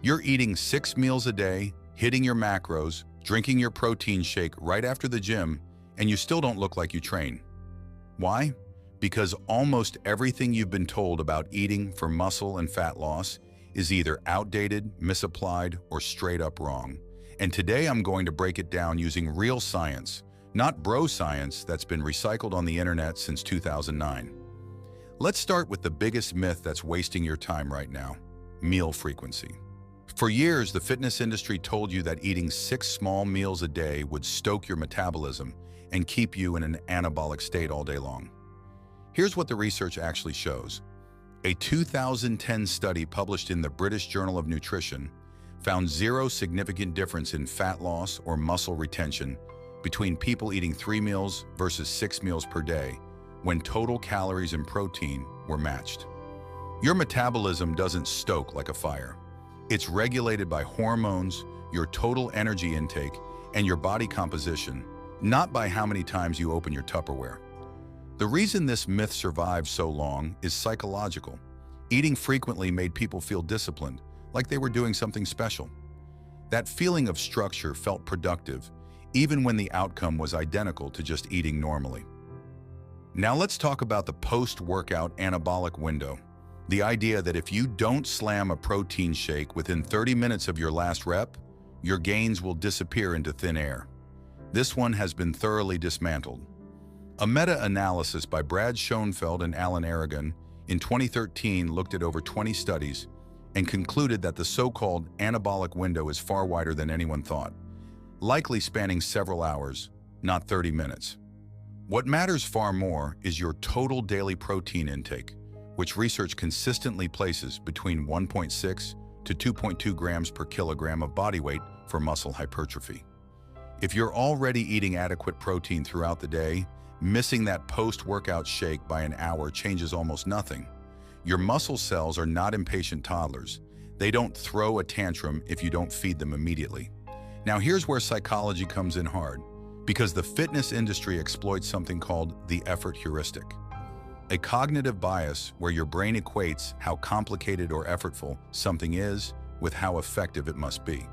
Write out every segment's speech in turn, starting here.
You're eating 6 meals a day, hitting your macros, drinking your protein shake right after the gym, and you still don't look like you train. Why? Because almost everything you've been told about eating for muscle and fat loss is either outdated, misapplied, or straight up wrong. And today I'm going to break it down using real science, not bro science that's been recycled on the internet since 2009. Let's start with the biggest myth that's wasting your time right now: meal frequency. For years, the fitness industry told you that eating 6 small meals a day would stoke your metabolism and keep you in an anabolic state all day long. Here's what the research actually shows. A 2010 study published in the British Journal of Nutrition found zero significant difference in fat loss or muscle retention between people eating 3 meals versus 6 meals per day when total calories and protein were matched. Your metabolism doesn't stoke like a fire. It's regulated by hormones, your total energy intake, and your body composition, not by how many times you open your Tupperware. The reason this myth survived so long is psychological. Eating frequently made people feel disciplined, like they were doing something special. That feeling of structure felt productive, even when the outcome was identical to just eating normally. Now let's talk about the post-workout anabolic window. The idea that if you don't slam a protein shake within 30 minutes of your last rep, your gains will disappear into thin air. This one has been thoroughly dismantled. A meta-analysis by Brad Schoenfeld and Alan Aragon in 2013 looked at over 20 studies and concluded that the so-called anabolic window is far wider than anyone thought, likely spanning several hours, not 30 minutes. What matters far more is your total daily protein intake, which research consistently places between 1.6 to 2.2 grams per kilogram of body weight for muscle hypertrophy. If you're already eating adequate protein throughout the day, missing that post-workout shake by an hour changes almost nothing. Your muscle cells are not impatient toddlers. They don't throw a tantrum if you don't feed them immediately. Now here's where psychology comes in hard, because the fitness industry exploits something called the effort heuristic. A cognitive bias where your brain equates how complicated or effortful something is with how effective it must be.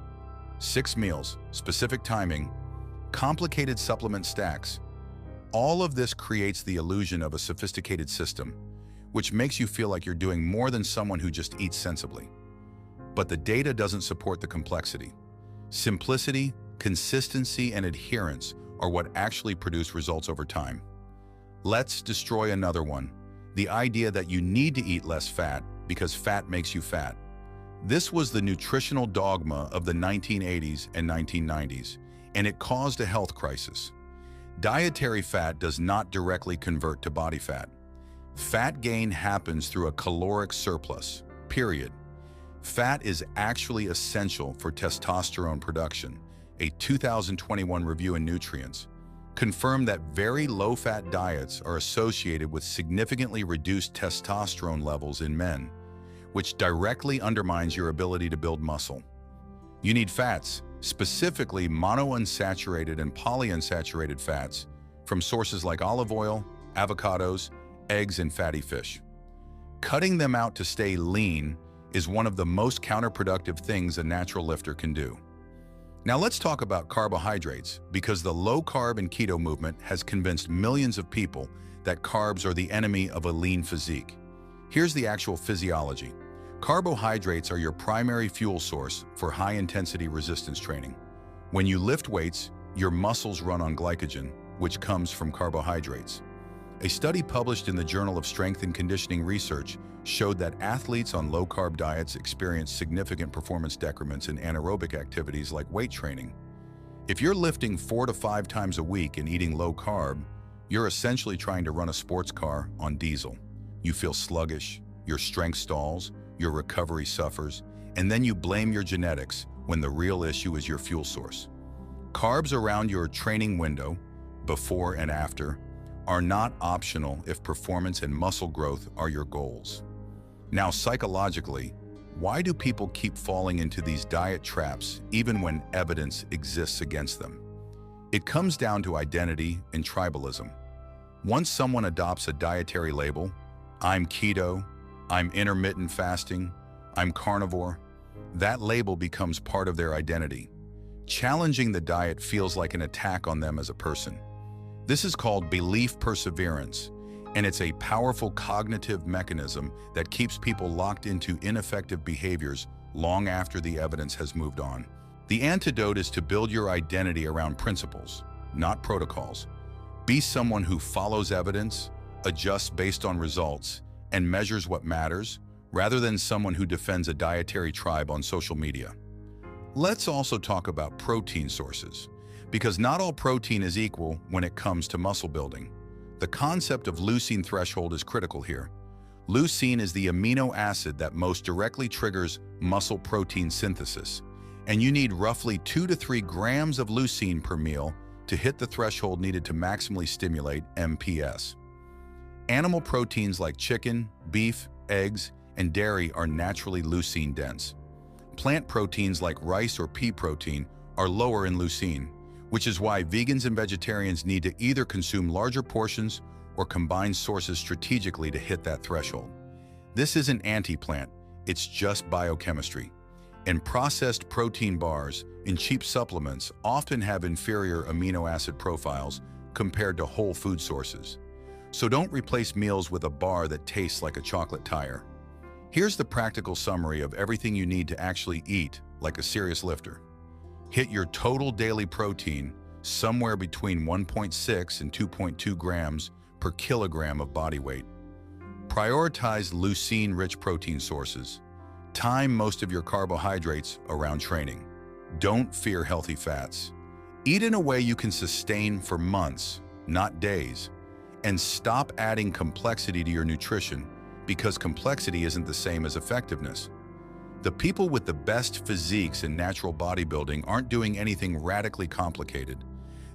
6 meals, specific timing, complicated supplement stacks. All of this creates the illusion of a sophisticated system, which makes you feel like you're doing more than someone who just eats sensibly. But the data doesn't support the complexity. Simplicity, consistency, and adherence are what actually produce results over time. Let's destroy another one: the idea that you need to eat less fat because fat makes you fat. This was the nutritional dogma of the 1980s and 1990s, and it caused a health crisis. Dietary fat does not directly convert to body fat. Fat gain happens through a caloric surplus, period. Fat is actually essential for testosterone production. A 2021 review in Nutrients confirmed that very low-fat diets are associated with significantly reduced testosterone levels in men, which directly undermines your ability to build muscle. You need fats, specifically monounsaturated and polyunsaturated fats, from sources like olive oil, avocados, eggs, and fatty fish. Cutting them out to stay lean is one of the most counterproductive things a natural lifter can do. Now let's talk about carbohydrates, because the low-carb and keto movement has convinced millions of people that carbs are the enemy of a lean physique. Here's the actual physiology. Carbohydrates are your primary fuel source for high-intensity resistance training. When you lift weights, your muscles run on glycogen, which comes from carbohydrates. A study published in the Journal of Strength and Conditioning Research showed that athletes on low-carb diets experience significant performance decrements in anaerobic activities like weight training. If you're lifting 4 to 5 times a week and eating low-carb, you're essentially trying to run a sports car on diesel. You feel sluggish, your strength stalls, your recovery suffers, and then you blame your genetics when the real issue is your fuel source. Carbs around your training window, before and after, are not optional if performance and muscle growth are your goals. Now, psychologically, why do people keep falling into these diet traps even when evidence exists against them? It comes down to identity and tribalism. Once someone adopts a dietary label, I'm keto, I'm intermittent fasting, I'm carnivore, That label becomes part of their identity. Challenging the diet feels like an attack on them as a person. This is called belief perseverance, and it's a powerful cognitive mechanism that keeps people locked into ineffective behaviors long after the evidence has moved on. The antidote is to build your identity around principles, not protocols. Be someone who follows evidence, adjusts based on results, and measures what matters, rather than someone who defends a dietary tribe on social media. Let's also talk about protein sources, because not all protein is equal when it comes to muscle building. The concept of leucine threshold is critical here. Leucine is the amino acid that most directly triggers muscle protein synthesis, and you need roughly 2 to 3 grams of leucine per meal to hit the threshold needed to maximally stimulate MPS. Animal proteins like chicken, beef, eggs, and dairy are naturally leucine dense. Plant proteins like rice or pea protein are lower in leucine, which is why vegans and vegetarians need to either consume larger portions or combine sources strategically to hit that threshold. This isn't anti-plant, it's just biochemistry. And processed protein bars in cheap supplements often have inferior amino acid profiles compared to whole food sources. So don't replace meals with a bar that tastes like a chocolate tire. Here's the practical summary of everything you need to actually eat like a serious lifter. Hit your total daily protein somewhere between 1.6 and 2.2 grams per kilogram of body weight. Prioritize leucine-rich protein sources. Time most of your carbohydrates around training. Don't fear healthy fats. Eat in a way you can sustain for months, not days. And stop adding complexity to your nutrition, because complexity isn't the same as effectiveness. The people with the best physiques in natural bodybuilding aren't doing anything radically complicated.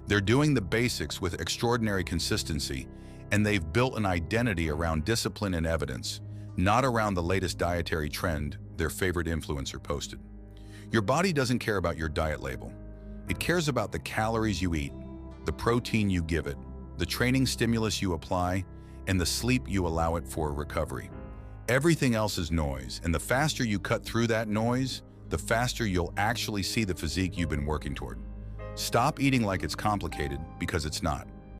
They're doing the basics with extraordinary consistency, and they've built an identity around discipline and evidence, not around the latest dietary trend their favorite influencer posted. Your body doesn't care about your diet label. It cares about the calories you eat, the protein you give it, the training stimulus you apply, and the sleep you allow it for recovery. Everything else is noise, and the faster you cut through that noise, the faster you'll actually see the physique you've been working toward. Stop eating like it's complicated, because it's not.